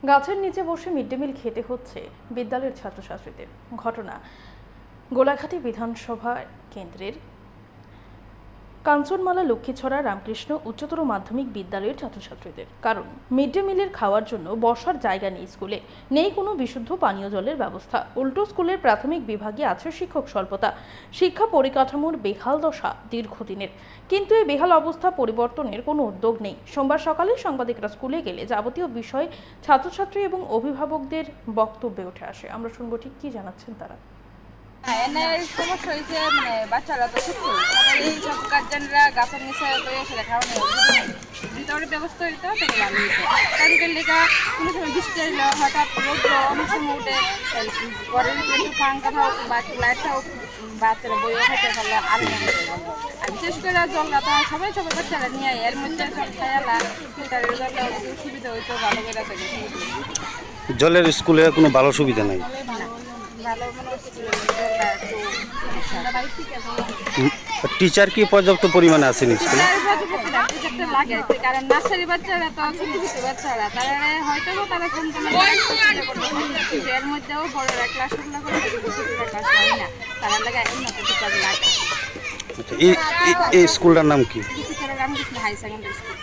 গাছের নিচে বসে মিড ডে মিল খেতে হচ্ছে বিদ্যালয়ের ছাত্রছাত্রীদের। ঘটনা গোলাঘাটি বিধানসভা কেন্দ্রের কাঞ্চনমালা লক্ষ্মীছড়া রামকৃষ্ণ উচ্চতর মাধ্যমিক বিদ্যালয়ের ছাত্রছাত্রীদের। কারণ মিড ডে মিলের খাওয়ার জন্য বসার জায়গা নেই, স্কুলে নেই কোনো বিশুদ্ধ পানীয় জলের ব্যবস্থা। উল্টো স্কুলের প্রাথমিক বিভাগে আছে শিক্ষক স্বল্পতা, শিক্ষা পরিকাঠামোর বেহাল দশা দীর্ঘদিনের। কিন্তু এই বেহাল অবস্থা পরিবর্তনের কোনো উদ্যোগ নেই। সোমবার সকালে সাংবাদিকরা স্কুলে গেলে যাবতীয় বিষয় ছাত্রছাত্রী এবং অভিভাবকদের বক্তব্যে উঠে আসে। আমরা শুনবো ঠিক কি জানাচ্ছেন তারা। এনে সমস্যা হয়েছে, বাচ্চারা তো ছোট, এই সব গার্জেনরা গাছের নিচে সেটা কারণে ভিতরে ব্যবস্থা হইতো সেটা ভালো হইতো। কারণ লেখা কোনো সময় বৃষ্টি এলো, হঠাৎ রোদ্র অনেক সময় উঠে ঘরের একটু পাঙ্খা বা লাইটটাও বাচ্চারা বইয়ে খেতে পারলে আলো আর বিশেষ করে জলটা তো সবাই বাচ্চারা নিয়ে এর মধ্যে সব খেয়ালা ফিল্টারের জলটা সুবিধা হইতো ভালো করে থাকে। জলের স্কুলে কোনো ভালো সুবিধা নাই। টিচার কি পর্যাপ্ত পরিমাণে আছেন স্কুলে? কারণ নার্সারি বাচ্চারা তো ছোট ছোট বাচ্চারা তারা হয়তো তারা এর মধ্যেও বড়রা ক্লাসগুলো করে ক্লাস হয় না, তারা লাগে উন্নত টিচার লাগে। এই স্কুলটার নাম কি? Ramakrishna high secondary school.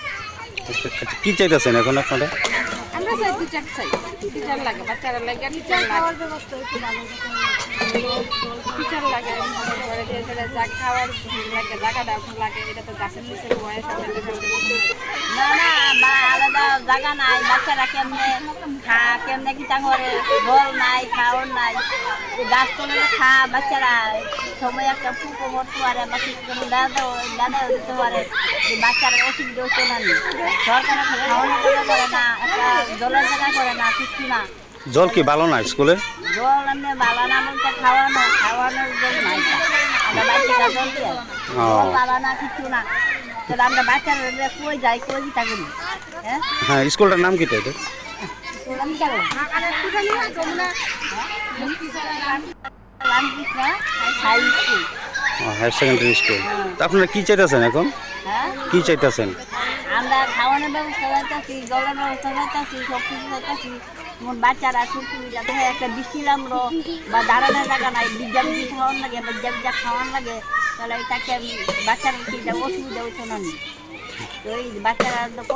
কি চাইতেছেন এখন আপনারা? আমরা চাই টিচার লাগে, বাচ্চারা লাগে টিচার লাগে যা খাওয়ার লাগে, জায়গাটা লাগে, এটা তো গাছের নিচে বয়স না বা আলাদা জায়গা নাই, বাচ্চারা কেমনে কি করে, জল নাই, খাওয়ার নাই, গাছ তোলে খা বাচ্চারা সময় একটা পুকো মরতে পারে বা কিছু দাদা দিতে পারে, বাচ্চারা অসুবিধা হচ্ছে না। সরকারের খাওয়ানোর জায়গা করে না, একটা জলের জায়গা করে না, কিছু না। জল কি ভালো না স্কুলে? জল এমনি ভালো না বলতে খাওয়ানোর জল নাই, আমরা বাচ্চারা জল দিয়ে ভালো না, কিছু না। তাহলে আমরা বাচ্চারা কই যাই, কই দিতা করি। হ্যাঁ, স্কুলটার নাম কি এটা? Higher secondary school. আপনারা কি চাইতেছেন এখন? কি চাইতেছেন? আমরা খাওয়ানোর ব্যবস্থা চাইতেছি, জলের ব্যবস্থা চাইতেছি, সব কিছু চাইতেছি। বাচ্চারা সুবিধা হয়, একটা বিশ্রাম বা দাঁড়ানোর জায়গা নাই, বিদ্যা খাওয়ান লাগে, বিদ্যা খাওয়ান লাগে, তাহলে এটাকে বাচ্চারা কি অসুবিধা হতো না। তো এই বাচ্চারা